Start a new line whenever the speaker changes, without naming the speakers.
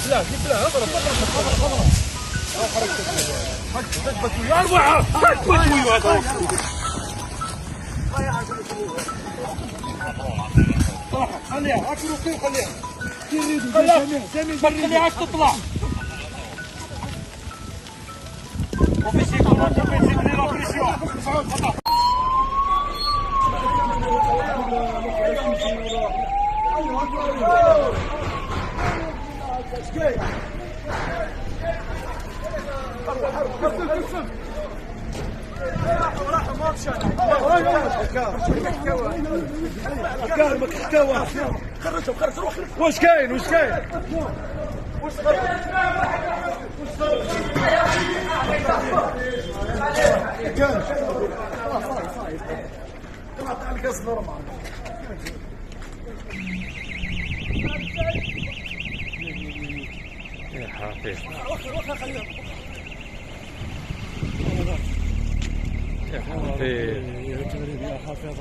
بلاه اضرب يا أربعة خليها اكل وكيف خليها تطلع وفي شيء وش كاين وش كاين يا حافظ يا حافظ